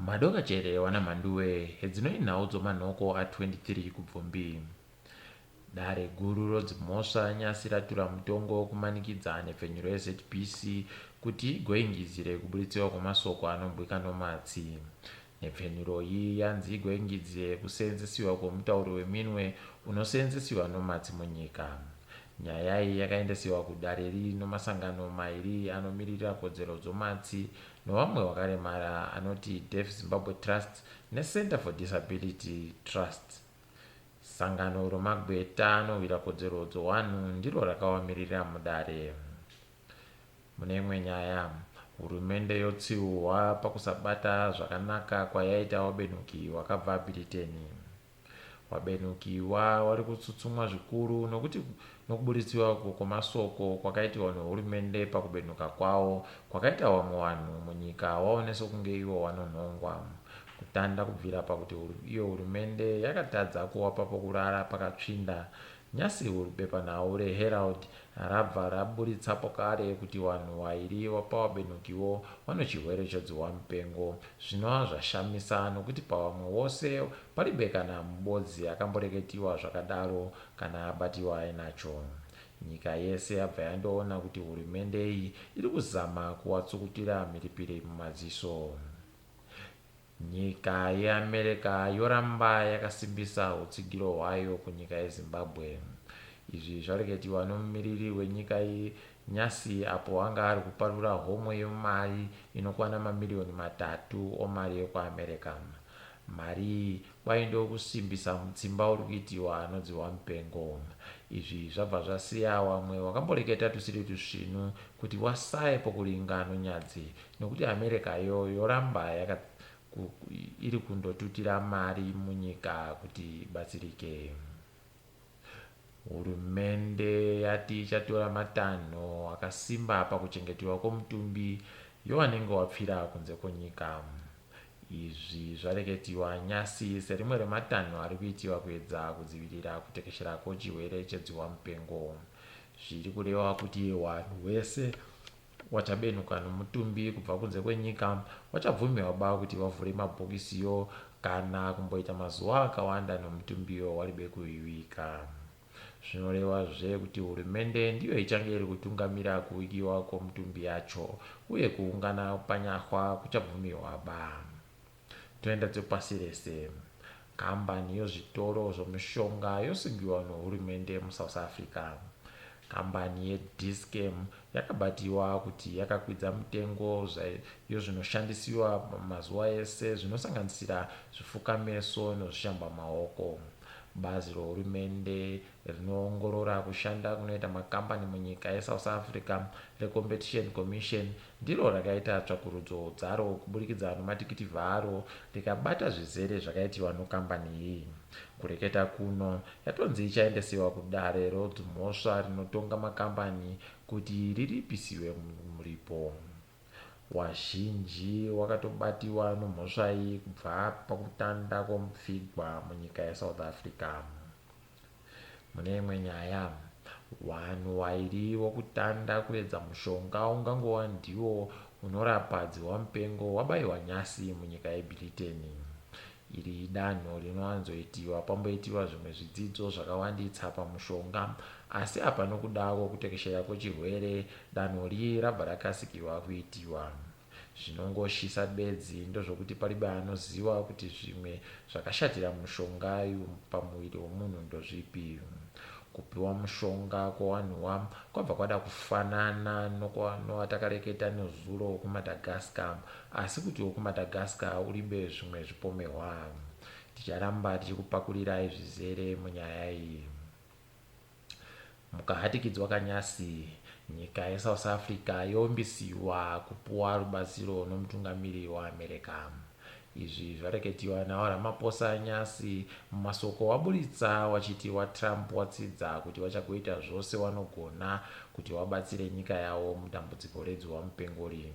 madoka chere wana manduwe hedzino inhaudzo manhoko a 23 kubvumbi. Dare guru rodzimhosva nyasi ratura mutongo kumanikidza nepfenyuro yeZBC kuti igoingizire kubuditsiwa kwemasoko anobwika nomatsi. Nepfenyuro iyi yanzi igoingidze kuseenzesiwa kwomutauro weminwe unoseenzesiwa nomatsi munyika. Nyaya iyi yakaendesiwa kudare riri nomasangano mairi anomirira kodzero dzomatsi nevamwe vakaremara anoti Deaf Zimbabwe Trust neCenter for Disability Trust. Sangano romagweta anowira kodzero dzowanhu ndiro rakawamirira mudare. Mune imwe nyaya, hurumende yotsiurwa pakusabata zvakanaka kwayaita wabenuki wakabva Britain. Wabenukiwa wari kutsutsumwa zvikuru nokuti nokubuditsiwa kwemasoko kwakaitiwa nehurumende pakubenuka kwawo kwakaita vamwe vanhu munyika waone sokunge ivo vanonhongwa. Kutanda kubvira pakuti iyo hurumende yakatadza kuwapa pokurara pakatsvinda. Nyasi bepanhau reHerald rabva raburitsapo kare kuti vanhu vairi pawabenukiwo vane chirwere chodzihwa mupengo, zvinova zvashamisa nokuti pavamwe vose paribe kana mubodzi akamboreketiwa zvakadaro kana abatiwa ainacho. Nyika yese yabva yandoona kuti hurumende iyi iri kuzama kuwatsukutira mhiripiri mumaziso. Nyika yeAmerica yoramba yakasimbisa utsigiro hwayo kunyika yeZimbabwe. Izvi zvareketiwa nomumiriri wenyika iyi nyasi apo anga ari kuparura homwe yemari inokwana mamiliyoni 3 omari yekuAmerica. Mari iyi kwaindokusimbisa mutsimba uri kuitiwa anodzihwa mupengo. Izvi zvabva zvasiya vamwe vakamboreketa tusiri tusvinu kuti wasaye pokuringa nonyadzi nokuti America yoramba iri kundotutira mari munyika kuti ibatsirike. Hurumende yati ichatora matanho akasimba pakuchengetwa kwomutumbi yowanenge wapfira kunze kwenyika. Izvi zvareketiwa nyasi serimwe rematanho ari kuitiwa kuedza kudzivirira kutekeshera kwechirwere chedzihwa mupengo. Zviri kureva kuti vanhu vese vachabenuka nomutumbi kubva kunze kwenyika vachabvumirwa kuti vavhure mabhokisiyo kana kumboita mazuva akawanda nomutumbiyo waribe kuivika. Zvinorevazve kuti hurumende ndiyo ichange iri kutungamira kuvikiwa kwomutumbi yacho uye kuungana panyahwa kuchabvumirwa ba. Toenda dzepasi rese. Kambani yezvitoro zvomishonga yosungiwa nehurumende muSouth Africa. Kambani yeDischem yakabatiwa kuti yakakwidza mutengo zvinoshandisiwa mazuva ese zvinosanganisira zvifukameso nezvishamba maoko. Bazi rehurumende rinoongorora kushanda kunoita makambani munyika yeSouth Africa reCompetition Commission ndiro rakaita tsvakurudzo dzaro kuburikidza nematikiti aro rikabata zvizere zvakaitiwa nekambani iyi. Kureketa kuno yatonzi ichaendesiwa kudare rodzimhosva rinotonga makambani kuti riripisiwe muripo. Wazhinji wakatobatiwa nomhosva iyi kubva pakutanda kwomupfigwa munyika yeSouth Africa. Mune imwe nyaya, vanhu vairi vokutanda kuedza mushonga ungangova ndiwo unorapa dzihwa mupengo wabayiwa nyasi munyika yeBritain. Iri danho rinowanzoitiwa pamboitiwa zvimwe zvidzidzo zvakawanditsa pamushonga, asi apa nokuda kwokutekeshera kwechirwere danho riri rabva rakasikirwa kuitiwa. Zvinongoshisa bedzi ndozvokuti paribe anoziva kuti zvimwe zvakashatira mushonga pamuviri womunhu ndozvipi. Kupiwa mushonga kwowanhuwa kwabva kwada kufanana nowatakareketa nezuro kuMadagascar, asi kuti wokuMadagascar uribe zvimwe zvipomerwa. Ticharamba tichikupakurirai zvizere munyaya iyi. Mukahatikidzwa kanyasi, nyika yeSouth Africa yombisiwa kupuwa rubatsiro nomutungamiri waAmerica. Izvi zvareketiwa naRamaphosa nyasi mumasoko waburitsa wachiti waTrump watsidza kuti vachagoita zvose vanogona kuti vabatsire nyika yavo mudambudziko redzihwa mupengo rino.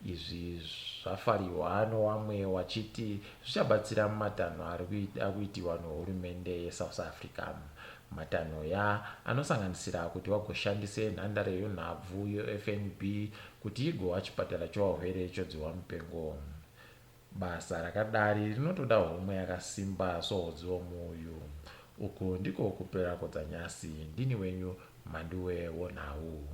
Izvi zvafariwa novamwe vachiti zvichabatsira mumatanho ari kuitiwa nehurumende yeSouth Africa. Matanho anosanganisira kuti vagoshandise nhandare yonhabvu yeFNB kuti igova chipatara chevarwere chodzihwa mupengo. basa rakadari rinotoda homwe yakasimba sohodzi womuyu. Uku ndiko kupera kodzanyasi. Ndini wenyu Mhanduwe Wonhau.